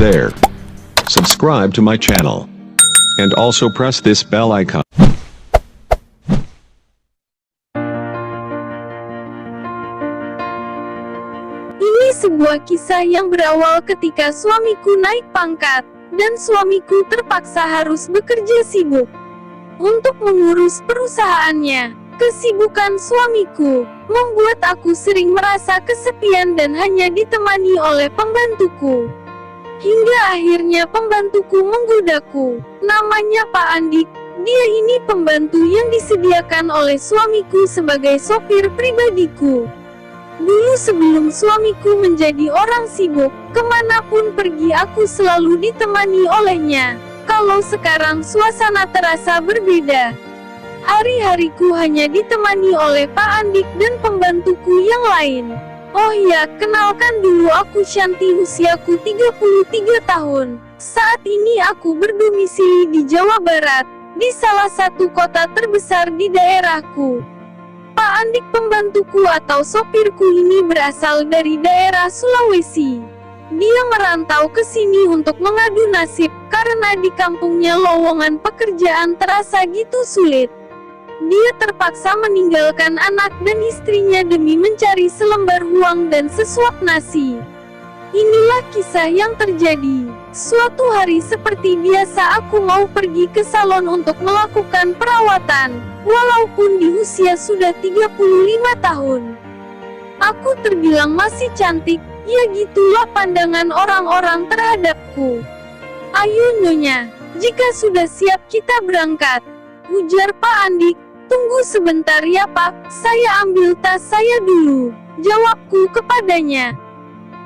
there. Subscribe to my channel. And also press this bell icon. Ini sebuah kisah yang berawal ketika suamiku naik pangkat, dan suamiku terpaksa harus bekerja sibuk untuk mengurus perusahaannya. Kesibukan suamiku membuat aku sering merasa kesepian dan hanya ditemani oleh pembantuku. Hingga akhirnya pembantuku menggodaku. Namanya Pak Andik. Dia ini pembantu yang disediakan oleh suamiku sebagai sopir pribadiku. Dulu sebelum suamiku menjadi orang sibuk, kemanapun pergi aku selalu ditemani olehnya. Kalau sekarang suasana terasa berbeda. Hari-hariku hanya ditemani oleh Pak Andik dan pembantuku yang lain. Oh ya, kenalkan dulu aku Shanti, usiaku 33 tahun. Saat ini aku berdomisili di Jawa Barat, di salah satu kota terbesar di daerahku. Pak Andik pembantuku atau sopirku ini berasal dari daerah Sulawesi. Dia merantau ke sini untuk mengadu nasib, karena di kampungnya lowongan pekerjaan terasa gitu sulit. Dia terpaksa meninggalkan anak dan istrinya demi mencari selembar uang dan sesuap nasi. Inilah kisah yang terjadi. Suatu hari seperti biasa aku mau pergi ke salon untuk melakukan perawatan. Walaupun di usia sudah 35 tahun. Aku terbilang masih cantik, ya gitulah pandangan orang-orang terhadapku. Ayo Nyonya, jika sudah siap kita berangkat, ujar Pak Andik. Tunggu sebentar ya Pak, saya ambil tas saya dulu, jawabku kepadanya.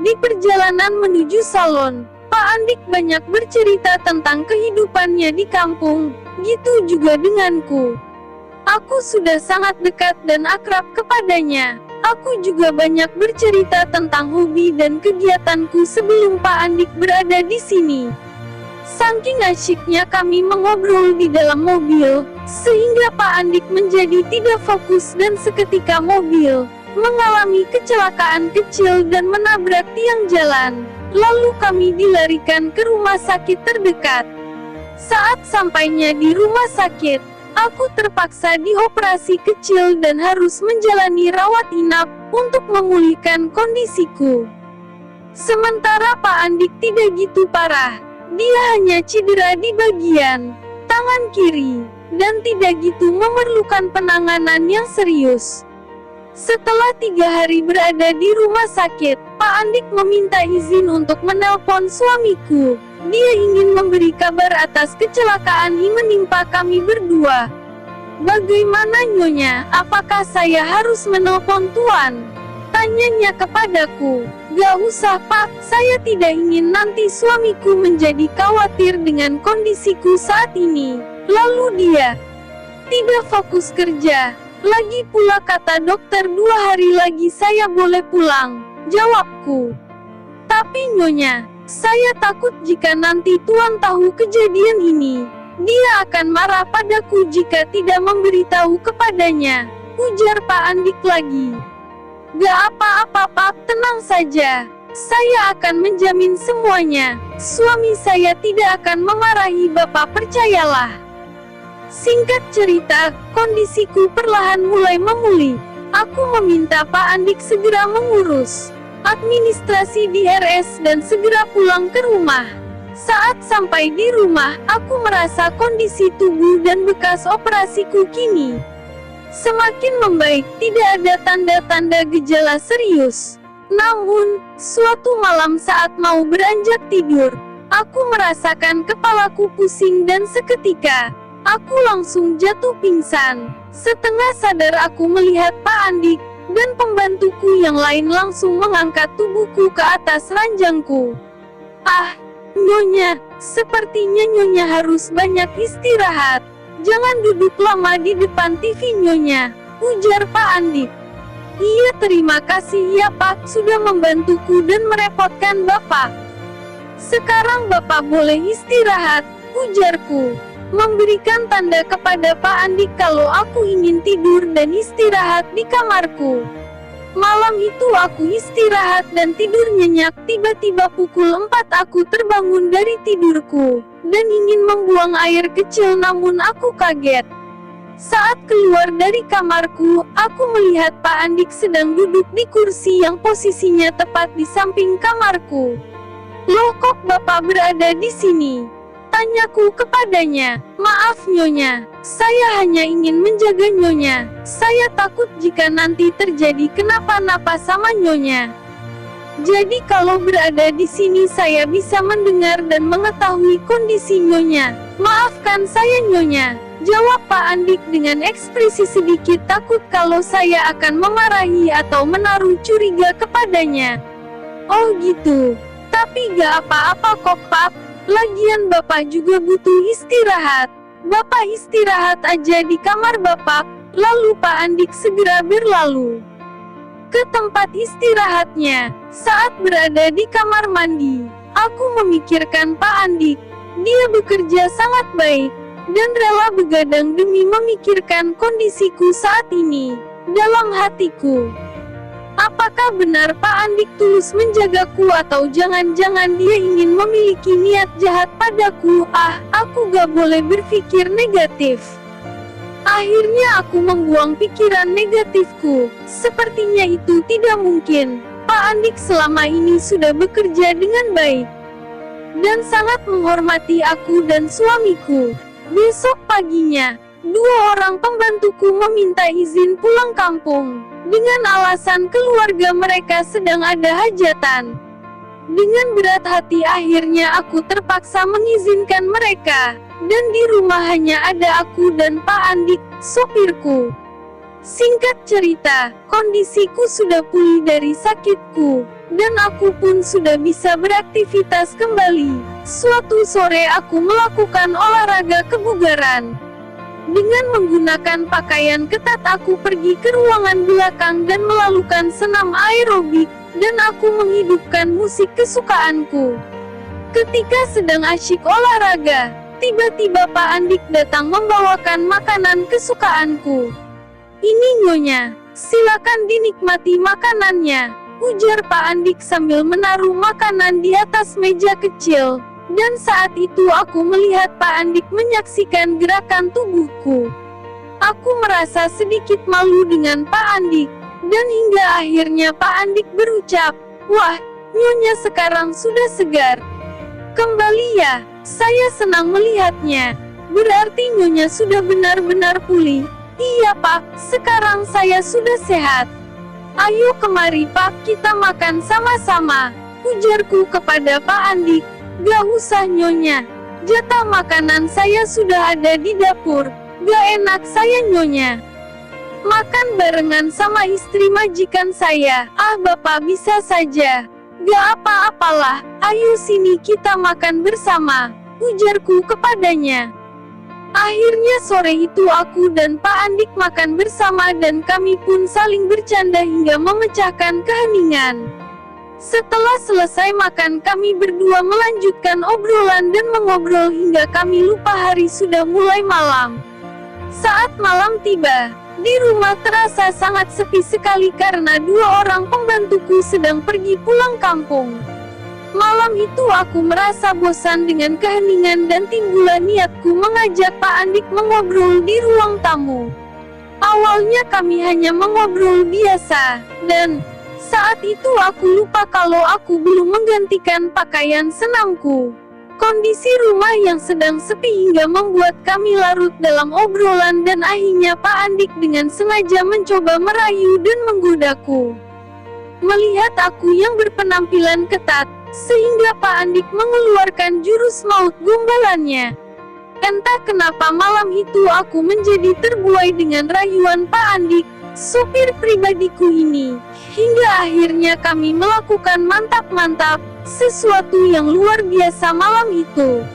Di perjalanan menuju salon, Pak Andik banyak bercerita tentang kehidupannya di kampung, gitu juga denganku. Aku sudah sangat dekat dan akrab kepadanya. Aku juga banyak bercerita tentang hobi dan kegiatanku sebelum Pak Andik berada di sini. Saking asyiknya kami mengobrol di dalam mobil, sehingga Pak Andik menjadi tidak fokus dan seketika mobil mengalami kecelakaan kecil dan menabrak tiang jalan. Lalu kami dilarikan ke rumah sakit terdekat. Saat sampainya di rumah sakit, aku terpaksa dioperasi kecil dan harus menjalani rawat inap untuk memulihkan kondisiku. Sementara Pak Andik tidak gitu parah. Dia hanya cedera di bagian tangan kiri, dan tidak gitu memerlukan penanganan yang serius. Setelah 3 hari berada di rumah sakit, Pak Andik meminta izin untuk menelpon suamiku. Dia ingin memberi kabar atas kecelakaan yang menimpa kami berdua. Bagaimana Nyonya, apakah saya harus menelpon Tuan? Tanyanya kepadaku. Gak usah Pak, saya tidak ingin nanti suamiku menjadi khawatir dengan kondisiku saat ini. Lalu dia tidak fokus kerja. Lagi pula kata dokter 2 hari lagi saya boleh pulang, jawabku. Tapi Nyonya, saya takut jika nanti Tuan tahu kejadian ini. Dia akan marah padaku jika tidak memberitahu kepadanya, ujar Pak Andik lagi. Gak apa-apa Pak, tenang saja. Saya akan menjamin semuanya. Suami saya tidak akan memarahi Bapak, percayalah. Singkat cerita, kondisiku perlahan mulai memulih. Aku meminta Pak Andik segera mengurus administrasi di RS dan segera pulang ke rumah. Saat sampai di rumah, aku merasa kondisi tubuh dan bekas operasiku kini semakin membaik, tidak ada tanda-tanda gejala serius. Namun, suatu malam saat mau beranjak tidur, aku merasakan kepalaku pusing dan seketika, aku langsung jatuh pingsan. Setengah sadar aku melihat Pak Andik dan pembantuku yang lain langsung mengangkat tubuhku ke atas ranjangku. Ah, Nyonya, sepertinya Nyonya harus banyak istirahat. Jangan duduk lama di depan TV Nyonya, ujar Pak Andik. Iya, terima kasih ya Pak, sudah membantuku dan merepotkan Bapak. Sekarang Bapak boleh istirahat, ujarku. Memberikan tanda kepada Pak Andik kalau aku ingin tidur dan istirahat di kamarku. Malam itu aku istirahat dan tidur nyenyak. Tiba-tiba pukul 4 aku terbangun dari tidurku dan ingin membuang air kecil, namun aku kaget. Saat keluar dari kamarku, aku melihat Pak Andik sedang duduk di kursi yang posisinya tepat di samping kamarku. "Loh, kok Bapak berada di sini?" tanyaku kepadanya. "Maaf Nyonya, saya hanya ingin menjaga Nyonya. Saya takut jika nanti terjadi kenapa-napa sama Nyonya. Jadi kalau berada di sini saya bisa mendengar dan mengetahui kondisi Nyonya. Maafkan saya Nyonya," jawab Pak Andik dengan ekspresi sedikit takut kalau saya akan memarahi atau menaruh curiga kepadanya. "Oh gitu. Tapi gak apa-apa kok Pak. Lagian Bapak juga butuh istirahat. Bapak istirahat aja di kamar Bapak." Lalu Pak Andik segera berlalu ke tempat istirahatnya. Saat berada di kamar mandi, aku memikirkan Pak Andik. Dia bekerja sangat baik dan rela begadang demi memikirkan kondisiku saat ini. Dalam hatiku, apakah benar Pak Andik tulus menjagaku atau jangan-jangan dia ingin memiliki niat jahat padaku? Aku gak boleh berpikir negatif. Akhirnya aku membuang pikiran negatifku. Sepertinya itu tidak mungkin. Pak Andik selama ini sudah bekerja dengan baik dan sangat menghormati aku dan suamiku. Besok paginya, 2 orang pembantuku meminta izin pulang kampung dengan alasan keluarga mereka sedang ada hajatan. Dengan berat hati akhirnya aku terpaksa mengizinkan mereka, dan di rumah hanya ada aku dan Pak Andik, sopirku. Singkat cerita, kondisiku sudah pulih dari sakitku, dan aku pun sudah bisa beraktivitas kembali. Suatu sore aku melakukan olahraga kebugaran. Dengan menggunakan pakaian ketat aku pergi ke ruangan belakang dan melakukan senam aerobik, dan aku menghidupkan musik kesukaanku. Ketika sedang asyik olahraga, tiba-tiba Pak Andik datang membawakan makanan kesukaanku. "Ini Nyonya, silakan dinikmati makanannya," ujar Pak Andik sambil menaruh makanan di atas meja kecil. Dan saat itu aku melihat Pak Andik menyaksikan gerakan tubuhku. Aku merasa sedikit malu dengan Pak Andik, dan hingga akhirnya Pak Andik berucap, "Wah, Nyonya sekarang sudah segar kembali ya, saya senang melihatnya. Berarti Nyonya sudah benar-benar pulih." "Iya Pak, sekarang saya sudah sehat. Ayo kemari Pak, kita makan sama-sama," ujarku kepada Pak Andik. "Gak usah Nyonya, jatah makanan saya sudah ada di dapur. Gak enak saya Nyonya makan barengan sama istri majikan saya." Bapak bisa saja. "Gak apa-apalah, ayo sini kita makan bersama," ujarku kepadanya. Akhirnya sore itu aku dan Pak Andik makan bersama dan kami pun saling bercanda hingga memecahkan keheningan. Setelah selesai makan, kami berdua melanjutkan obrolan dan mengobrol hingga kami lupa hari sudah mulai malam. Saat malam tiba, di rumah terasa sangat sepi sekali karena 2 orang pembantuku sedang pergi pulang kampung. Malam itu aku merasa bosan dengan keheningan dan timbullah niatku mengajak Pak Andik mengobrol di ruang tamu. Awalnya kami hanya mengobrol biasa, dan saat itu aku lupa kalau aku belum menggantikan pakaian senamku. Kondisi rumah yang sedang sepi hingga membuat kami larut dalam obrolan dan akhirnya Pak Andik dengan sengaja mencoba merayu dan menggodaku. Melihat aku yang berpenampilan ketat, sehingga Pak Andik mengeluarkan jurus maut gombalannya. Entah kenapa malam itu aku menjadi terbuai dengan rayuan Pak Andik, sopir pribadiku ini. Hingga akhirnya kami melakukan mantap-mantap, sesuatu yang luar biasa malam itu.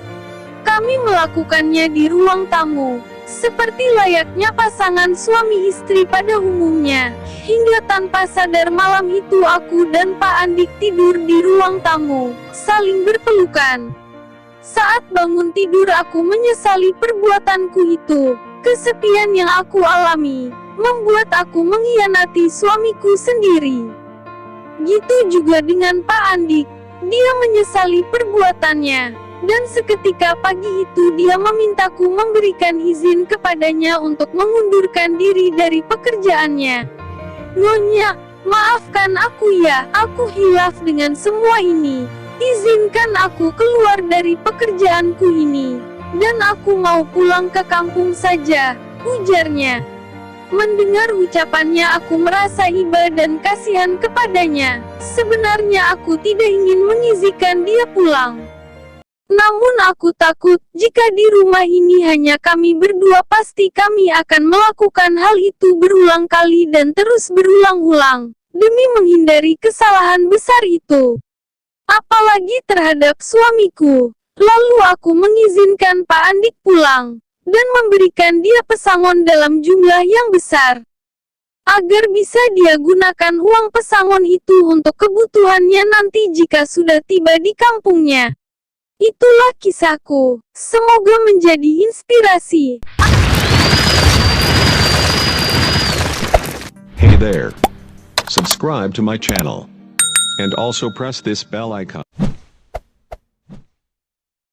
Kami melakukannya di ruang tamu, seperti layaknya pasangan suami istri pada umumnya. Hingga tanpa sadar malam itu aku dan Pak Andik tidur di ruang tamu, saling berpelukan. Saat bangun tidur aku menyesali perbuatanku itu. Kesepian yang aku alami membuat aku mengkhianati suamiku sendiri. Gitu juga dengan Pak Andik. Dia menyesali perbuatannya, dan seketika pagi itu dia memintaku memberikan izin kepadanya untuk mengundurkan diri dari pekerjaannya. Nyonya, maafkan aku ya, aku hilaf dengan semua ini. Izinkan aku keluar dari pekerjaanku ini, dan aku mau pulang ke kampung saja, ujarnya. Mendengar ucapannya aku merasa iba dan kasihan kepadanya. Sebenarnya aku tidak ingin mengizinkan dia pulang. Namun aku takut, jika di rumah ini hanya kami berdua pasti kami akan melakukan hal itu berulang kali dan terus berulang-ulang, demi menghindari kesalahan besar itu. Apalagi terhadap suamiku. Lalu aku mengizinkan Pak Andik pulang, dan memberikan dia pesangon dalam jumlah yang besar, agar bisa dia gunakan uang pesangon itu untuk kebutuhannya nanti jika sudah tiba di kampungnya. Itulah kisahku, semoga menjadi inspirasi. Hey there. Subscribe to my channel. And also press this bell icon.